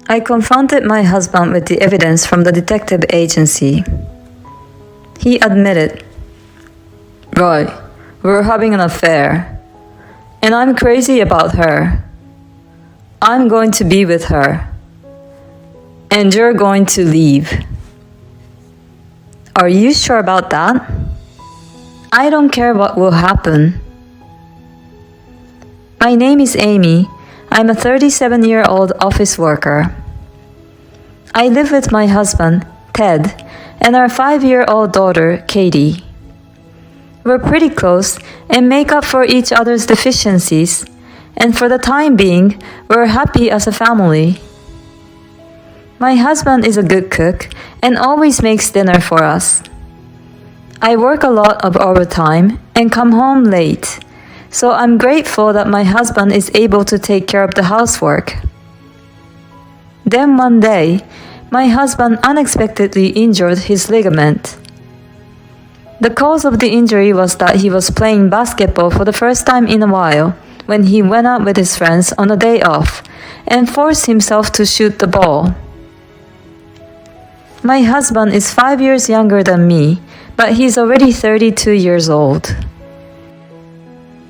I confronted my husband with the evidence from the detective agency. He admitted, "Right, we're having an affair. And I'm crazy about her. I'm going to be with her. And you're going to leave." "Are you sure about that?" "I don't care what will happen." "My name is Amy. I'm a 37-year-old office worker. I live with my husband, Ted, and our 5-year-old daughter, Katie. We're pretty close and make up for each other's deficiencies, and for the time being, we're happy as a family. My husband is a good cook and always makes dinner for us. I work a lot of overtime and come home late, so I'm grateful that my husband is able to take care of the housework. Then one day, my husband unexpectedly injured his ligament. The cause of the injury was that he was playing basketball for the first time in a while when he went out with his friends on a day off and forced himself to shoot the ball. My husband is 5 years younger than me, but he's already 32 years old.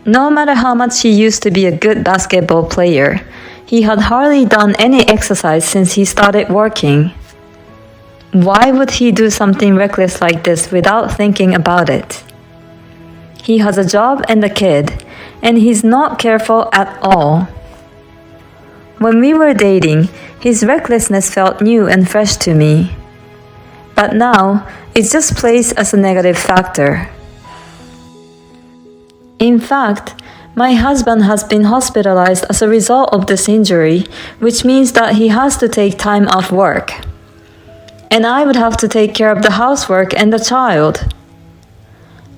No matter how much he used to be a good basketball player, he had hardly done any exercise since he started working. Why would he do something reckless like this without thinking about it? He has a job and a kid, and he's not careful at all. When we were dating, his recklessness felt new and fresh to me. But now, it just plays as a negative factor. In fact, my husband has been hospitalized as a result of this injury, which means that he has to take time off work. And I would have to take care of the housework and the child.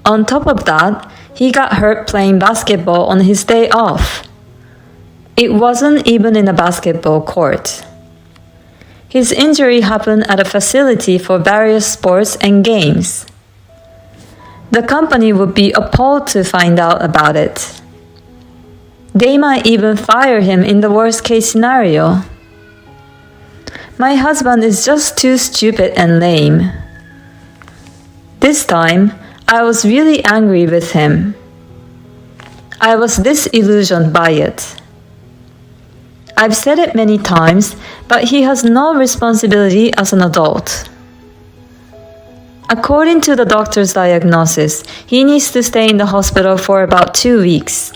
On top of that, he got hurt playing basketball on his day off. It wasn't even in a basketball court. His injury happened at a facility for various sports and games. The company would be appalled to find out about it. They might even fire him in the worst case scenario. My husband is just too stupid and lame. This time, I was really angry with him. I was disillusioned by it. I've said it many times, but he has no responsibility as an adult. According to the doctor's diagnosis, he needs to stay in the hospital for about 2 weeks.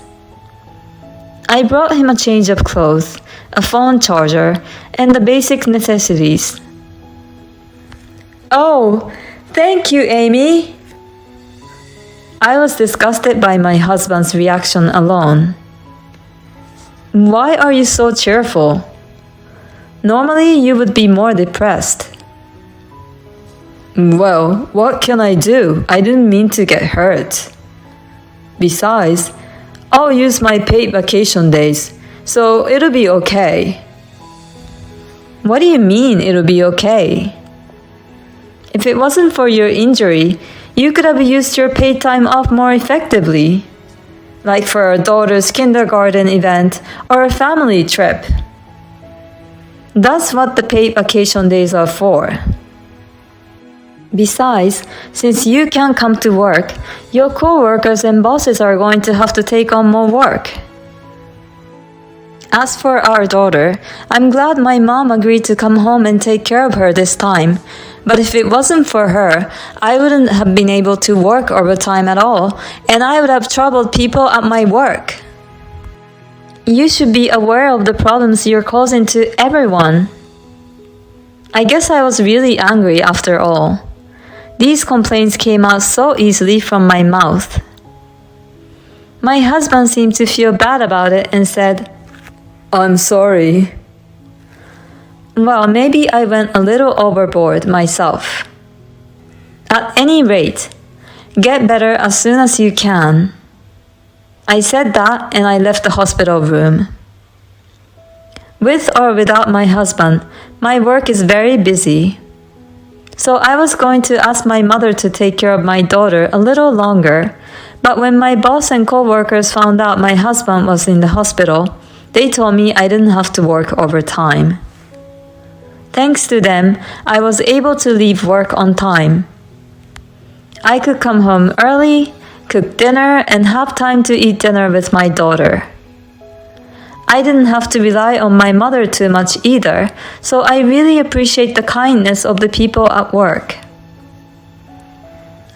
I brought him a change of clothes, a phone charger, and the basic necessities. "Oh, thank you, Amy." I was disgusted by my husband's reaction alone. "Why are you so cheerful? Normally you would be more depressed." "Well, what can I do? I didn't mean to get hurt. Besides, I'll use my paid vacation days, so it'll be okay." "What do you mean it'll be okay?" "If it wasn't for your injury, you could have used your paid time off more effectively, like for our daughter's kindergarten event or a family trip. That's what the paid vacation days are for. Besides, since you can't come to work, your co-workers and bosses are going to have to take on more work. As for our daughter, I'm glad my mom agreed to come home and take care of her this time. But if it wasn't for her, I wouldn't have been able to work overtime at all, and I would have troubled people at my work. You should be aware of the problems you're causing to everyone." I guess I was really angry after all. These complaints came out so easily from my mouth. My husband seemed to feel bad about it and said, "I'm sorry." Well, maybe I went a little overboard myself. At any rate, get better as soon as you can. I said that and I left the hospital room. With or without my husband, my work is very busy. So I was going to ask my mother to take care of my daughter a little longer, but when my boss and co-workers found out my husband was in the hospital, they told me I didn't have to work overtime. Thanks to them, I was able to leave work on time. I could come home early, cook dinner, and have time to eat dinner with my daughter. I didn't have to rely on my mother too much either, so I really appreciate the kindness of the people at work.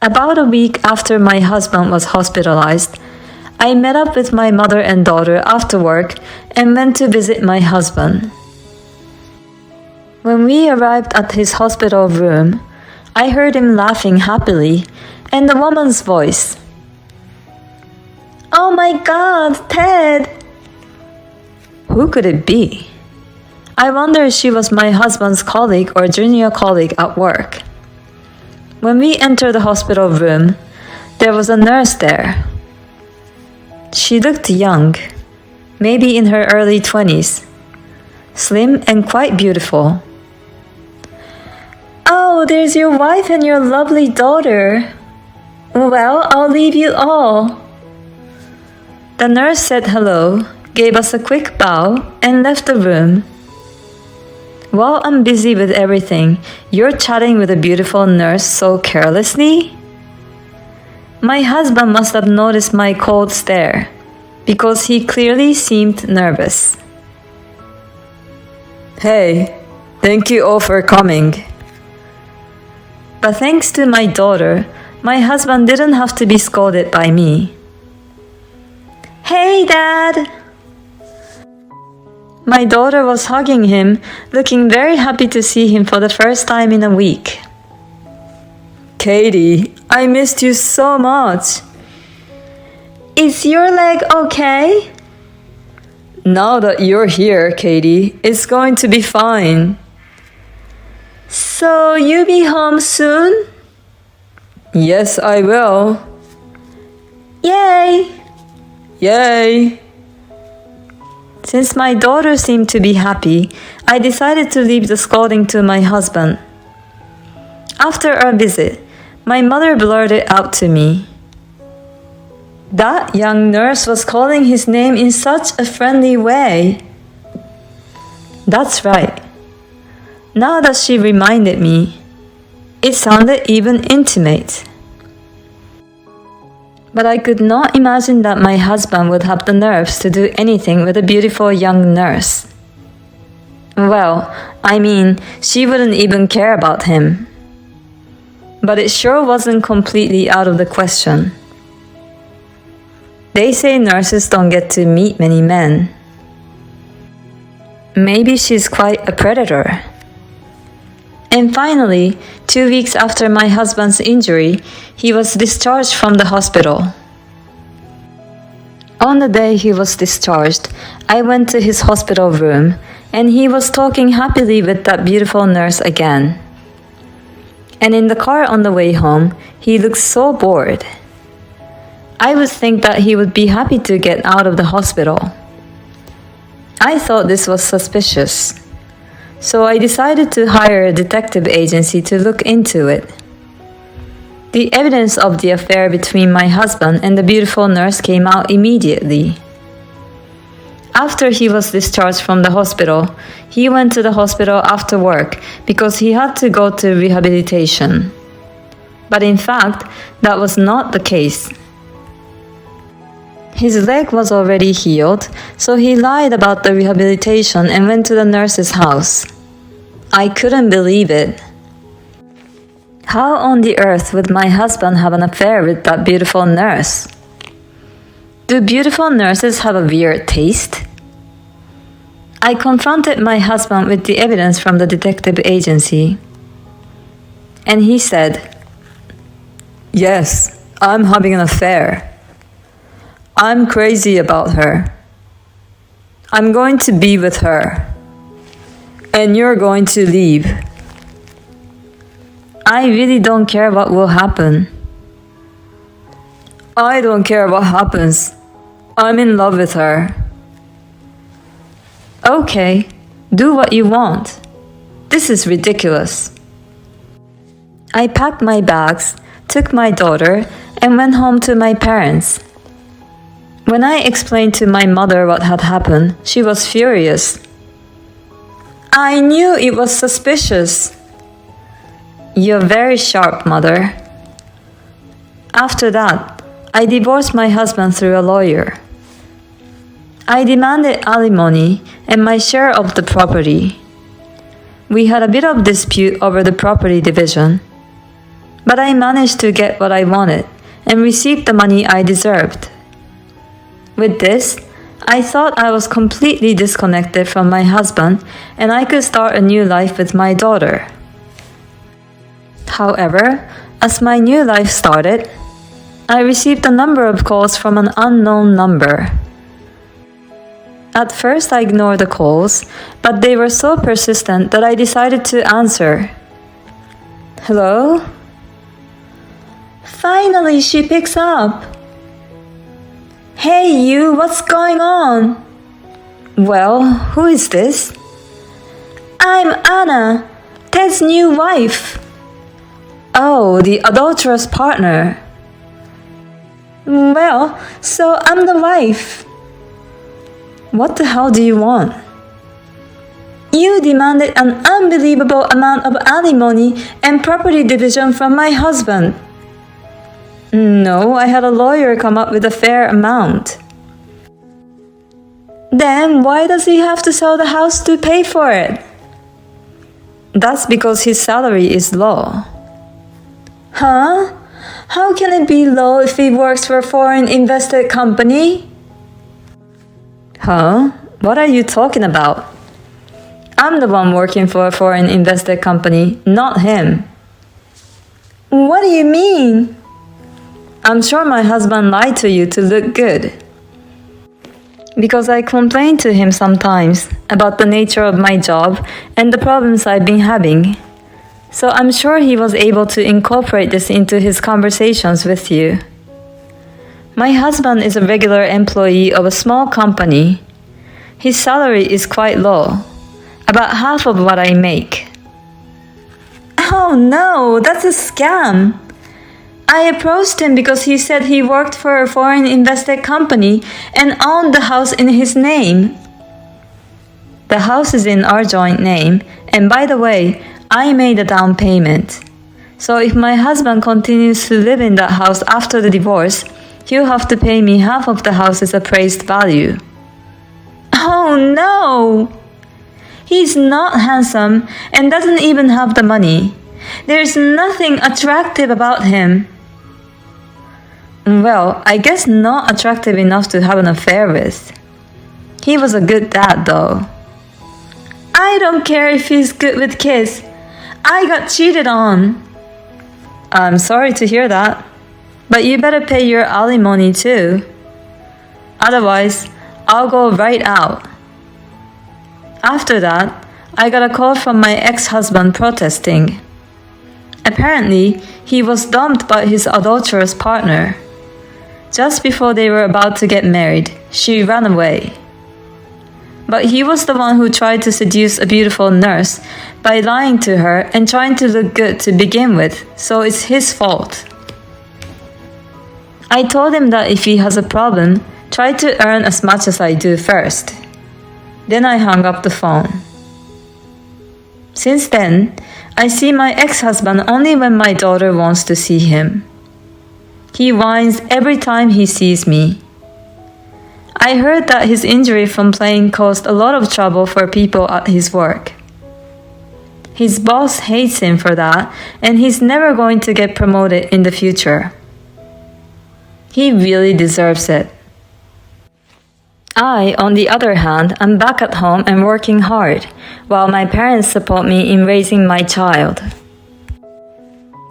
About a week after my husband was hospitalized, I met up with my mother and daughter after work and went to visit my husband. When we arrived at his hospital room, I heard him laughing happily and the woman's voice. "Oh my God, Ted!" Who could it be? I wonder if she was my husband's colleague or junior colleague at work. When we entered the hospital room, there was a nurse there. She looked young, maybe in her early 20s, slim and quite beautiful. "Oh, there's your wife and your lovely daughter. Well, I'll leave you all." The nurse said hello, gave us a quick bow, and left the room. While I'm busy with everything, you're chatting with a beautiful nurse so carelessly? My husband must have noticed my cold stare, because he clearly seemed nervous. "Hey, thank you all for coming." But thanks to my daughter, my husband didn't have to be scolded by me. "Hey, Dad!" My daughter was hugging him, looking very happy to see him for the first time in a week. "Katie, I missed you so much." "Is your leg okay?" "Now that you're here, Katie, it's going to be fine." "So you be home soon?" "Yes, I will." "Yay!" "Yay!" Since my daughter seemed to be happy, I decided to leave the scolding to my husband. After our visit, my mother blurted out to me, "That young nurse was calling his name in such a friendly way." That's right. Now that she reminded me, it sounded even intimate. But I could not imagine that my husband would have the nerves to do anything with a beautiful young nurse. Well, I mean, she wouldn't even care about him. But it sure wasn't completely out of the question. They say nurses don't get to meet many men. Maybe she's quite a predator. And finally, 2 weeks after my husband's injury, he was discharged from the hospital. On the day he was discharged, I went to his hospital room, and he was talking happily with that beautiful nurse again. And in the car on the way home, he looked so bored. I would think that he would be happy to get out of the hospital. I thought this was suspicious. So I decided to hire a detective agency to look into it. The evidence of the affair between my husband and the beautiful nurse came out immediately. After he was discharged from the hospital, he went to the hospital after work because he had to go to rehabilitation. But in fact, that was not the case. His leg was already healed, so he lied about the rehabilitation and went to the nurse's house. I couldn't believe it. How on the earth would my husband have an affair with that beautiful nurse? Do beautiful nurses have a weird taste? I confronted my husband with the evidence from the detective agency. And he said, "Yes, I'm having an affair. I'm crazy about her. I'm going to be with her. And you're going to leave. I really don't care what will happen." "I don't care what happens. I'm in love with her." "Okay, do what you want. This is ridiculous." I packed my bags, took my daughter, and went home to my parents. When I explained to my mother what had happened, she was furious. I knew it was suspicious. You're very sharp, mother. After that, I divorced my husband through a lawyer. I demanded alimony and my share of the property. We had a bit of dispute over the property division, but I managed to get what I wanted and received the money I deserved. With this, I thought I was completely disconnected from my husband and I could start a new life with my daughter. However, as my new life started, I received a number of calls from an unknown number. At first, I ignored the calls, but they were so persistent that I decided to answer. Hello? Finally, she picks up. Hey you, what's going on? Well, who is this? I'm Anna, Ted's new wife. Oh, the adulterous partner. Well, so I'm the wife. What the hell do you want? You demanded an unbelievable amount of alimony and property division from my husband. No, I had a lawyer come up with a fair amount. Then why does he have to sell the house to pay for it? That's because his salary is low. Huh? How can it be low if he works for a foreign invested company? Huh? What are you talking about? I'm the one working for a foreign invested company, not him. What do you mean? I'm sure my husband lied to you to look good. Because I complain to him sometimes about the nature of my job and the problems I've been having. So I'm sure he was able to incorporate this into his conversations with you. My husband is a regular employee of a small company. His salary is quite low, about half of what I make. Oh no, that's a scam. I approached him because he said he worked for a foreign invested company and owned the house in his name. The house is in our joint name, and by the way, I made a down payment. So if my husband continues to live in that house after the divorce, he'll have to pay me half of the house's appraised value. Oh no! He's not handsome and doesn't even have the money. There's nothing attractive about him. Well, I guess not attractive enough to have an affair with. He was a good dad though. I don't care if he's good with kids. I got cheated on. I'm sorry to hear that. But you better pay your alimony too. Otherwise, I'll go right out. After that, I got a call from my ex-husband protesting. Apparently, he was dumped by his adulterous partner. Just before they were about to get married, she ran away. But he was the one who tried to seduce a beautiful nurse by lying to her and trying to look good to begin with, so it's his fault. I told him that if he has a problem, try to earn as much as I do first. Then I hung up the phone. Since then, I see my ex-husband only when my daughter wants to see him. He whines every time he sees me. I heard that his injury from playing caused a lot of trouble for people at his work. His boss hates him for that, and he's never going to get promoted in the future. He really deserves it. I, on the other hand, am back at home and working hard, while my parents support me in raising my child.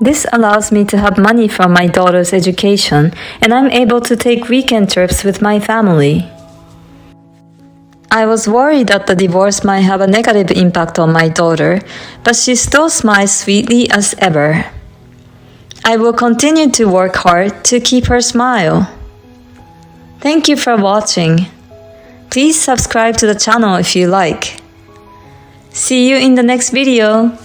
This allows me to have money from my daughter's education, and I'm able to take weekend trips with my family. I was worried that the divorce might have a negative impact on my daughter, but she still smiles sweetly as ever. I will continue to work hard to keep her smile. Thank you for watching. Please subscribe to the channel if you like. See you in the next video.